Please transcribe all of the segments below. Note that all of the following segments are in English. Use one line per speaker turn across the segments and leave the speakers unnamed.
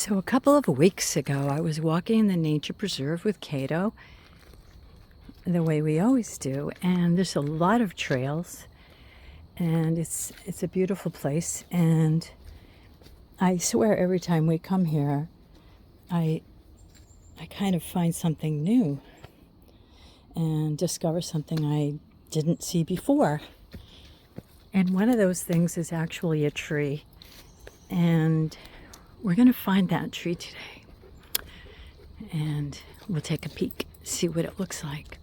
So a couple of weeks ago, I was walking in the nature preserve with Kato, the way we always do, and there's a lot of trails, and it's a beautiful place. And I swear every time we come here, I kind of find something new and discover something I didn't see before. And one of those things is actually a tree, and we're going to find that tree today, and we'll take a peek, see what it looks like.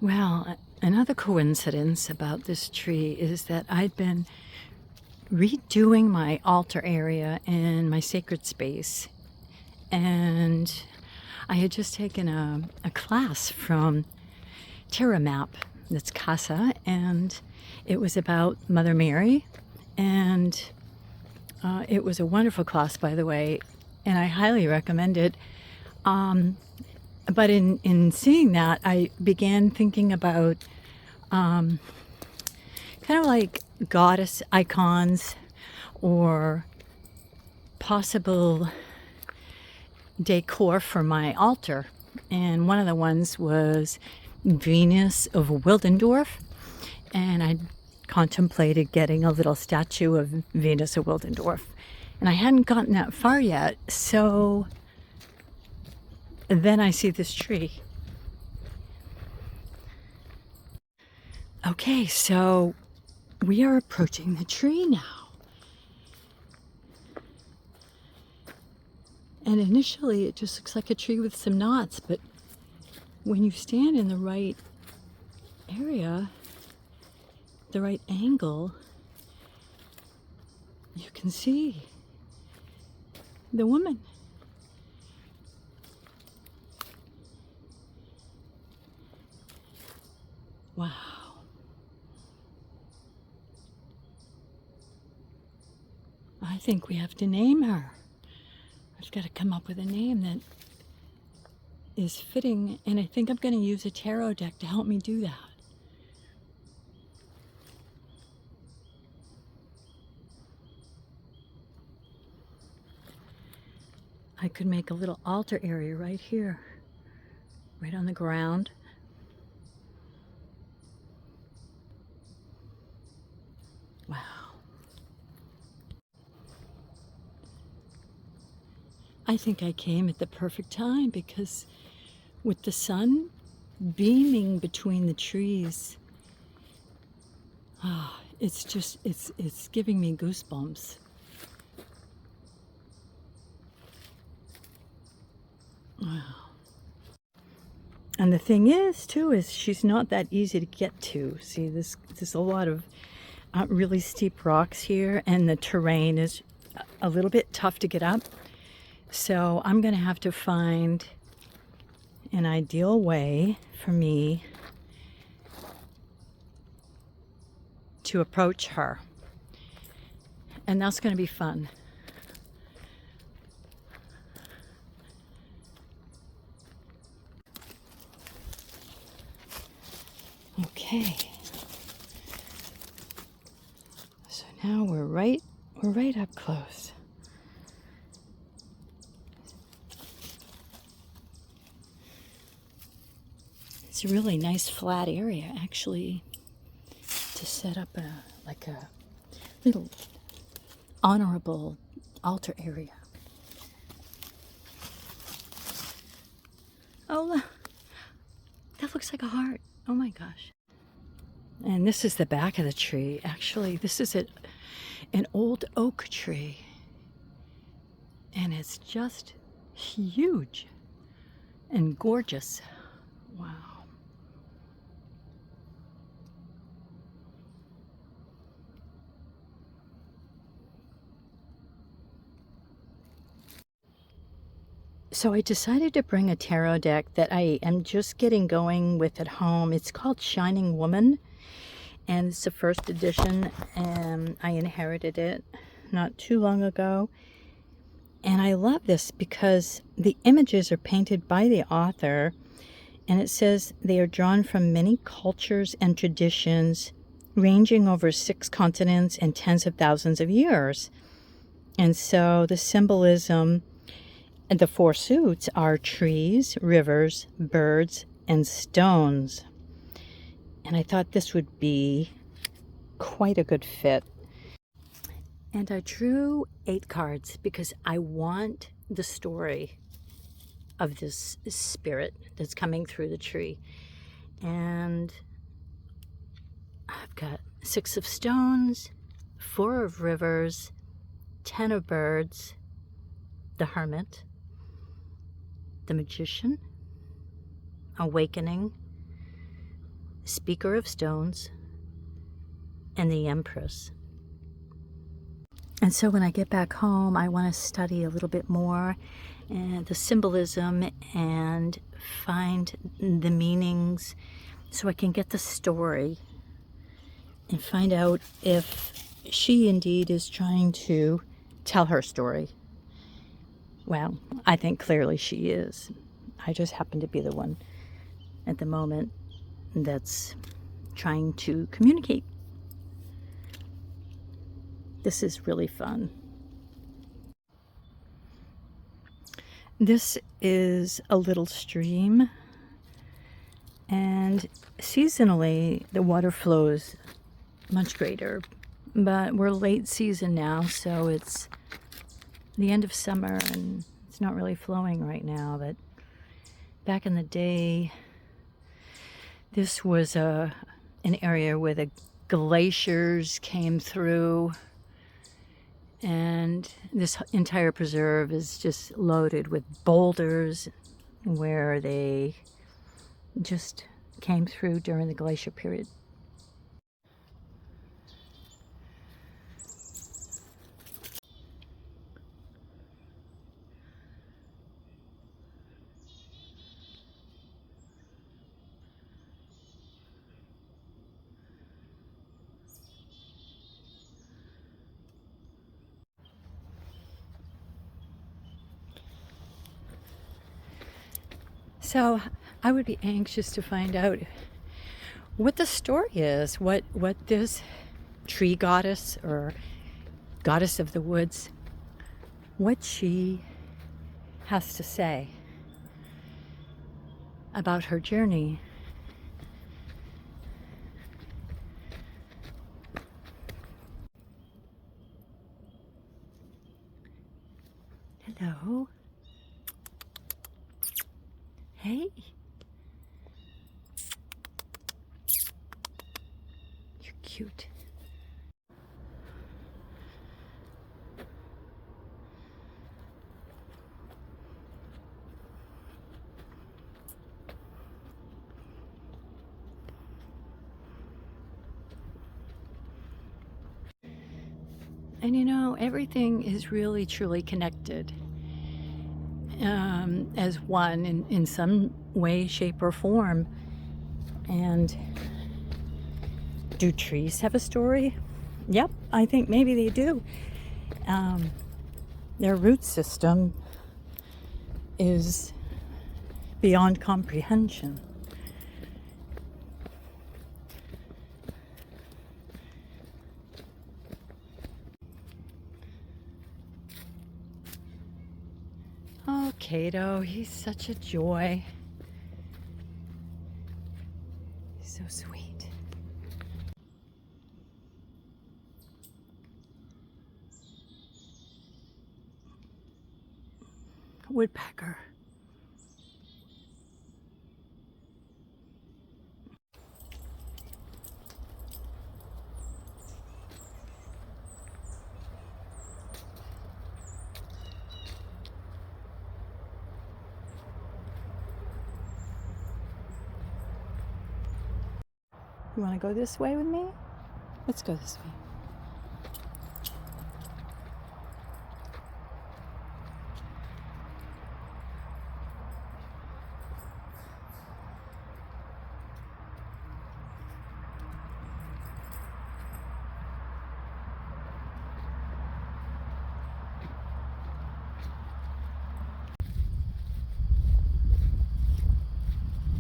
Well, another coincidence about this tree is that I've been redoing my altar area in my sacred space, and I had just taken a class from Terra Map, that's Kasia, and it was about Mother Mary, and it was a wonderful class, by the way, and I highly recommend it. But in seeing that, I began thinking about kind of like goddess icons or possible decor for my altar. And one of the ones was Venus of Willendorf. And I contemplated getting a little statue of Venus of Willendorf. And I hadn't gotten that far yet, so then I see this tree. Okay, so we are approaching the tree now. And initially it just looks like a tree with some knots, but when you stand in the right area, the right angle, you can see the woman. Wow. I think we have to name her. I've got to come up with a name that is fitting, and I think I'm going to use a tarot deck to help me do that. I could make a little altar area right here, right on the ground. Wow. I think I came at the perfect time, because with the sun beaming between the trees, it's just, it's giving me goosebumps. Wow. And the thing is, too, is she's not that easy to get to. See, there's a lot of really steep rocks here, and the terrain is a little bit tough to get up. So I'm going to have to find an ideal way for me to approach her. And that's going to be fun. Okay. So now we're right up close. It's a really nice flat area, actually, to set up a little honorable altar area. Oh, that looks like a heart. Oh my gosh. And this is the back of the tree. Actually, this is an old oak tree, and it's just huge and gorgeous. Wow. So I decided to bring a tarot deck that I am just getting going with at home. It's called Shining Woman, and it's the first edition, and I inherited it not too long ago. And I love this because the images are painted by the author, and it says they are drawn from many cultures and traditions ranging over 6 continents and tens of thousands of years. And so the symbolism and the 4 suits are trees, rivers, birds, and stones. And I thought this would be quite a good fit. And I drew 8 cards because I want the story of this spirit that's coming through the tree. And I've got 6 of stones, 4 of rivers, 10 of birds, the hermit, the magician, awakening, speaker of stones, and the Empress. And so when I get back home, I want to study a little bit more and the symbolism and find the meanings so I can get the story and find out if she indeed is trying to tell her story. Well, I think clearly she is. I just happen to be the one at the moment that's trying to communicate. This is really fun. This is a little stream, and seasonally the water flows much greater, but we're late season now, so it's the end of summer and it's not really flowing right now. But back in the day, this was an area where the glaciers came through, and this entire preserve is just loaded with boulders where they just came through during the glacier period. So I would be anxious to find out what the story is, what this tree goddess or goddess of the woods, what she has to say about her journey. Hello. Hey. You're cute. And you know, everything is really truly connected as one in some way, shape, or form. And do trees have a story? Yep, I think maybe they do. Their root system is beyond comprehension. Oh, Kato, he's such a joy. He's so sweet. Woodpecker. You want to go this way with me? Let's go this way.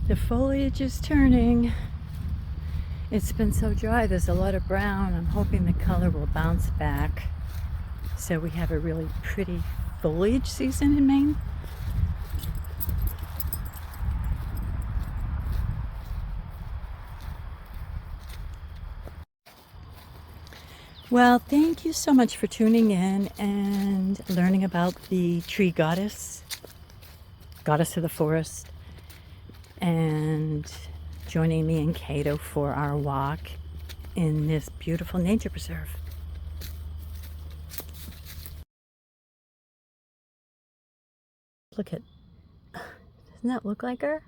The foliage is turning. It's been so dry, there's a lot of brown. I'm hoping the color will bounce back so we have a really pretty foliage season in Maine. Well, thank you so much for tuning in and learning about the tree goddess, goddess of the forest, and joining me and Kato for our walk in this beautiful nature preserve. Look at, doesn't that look like her?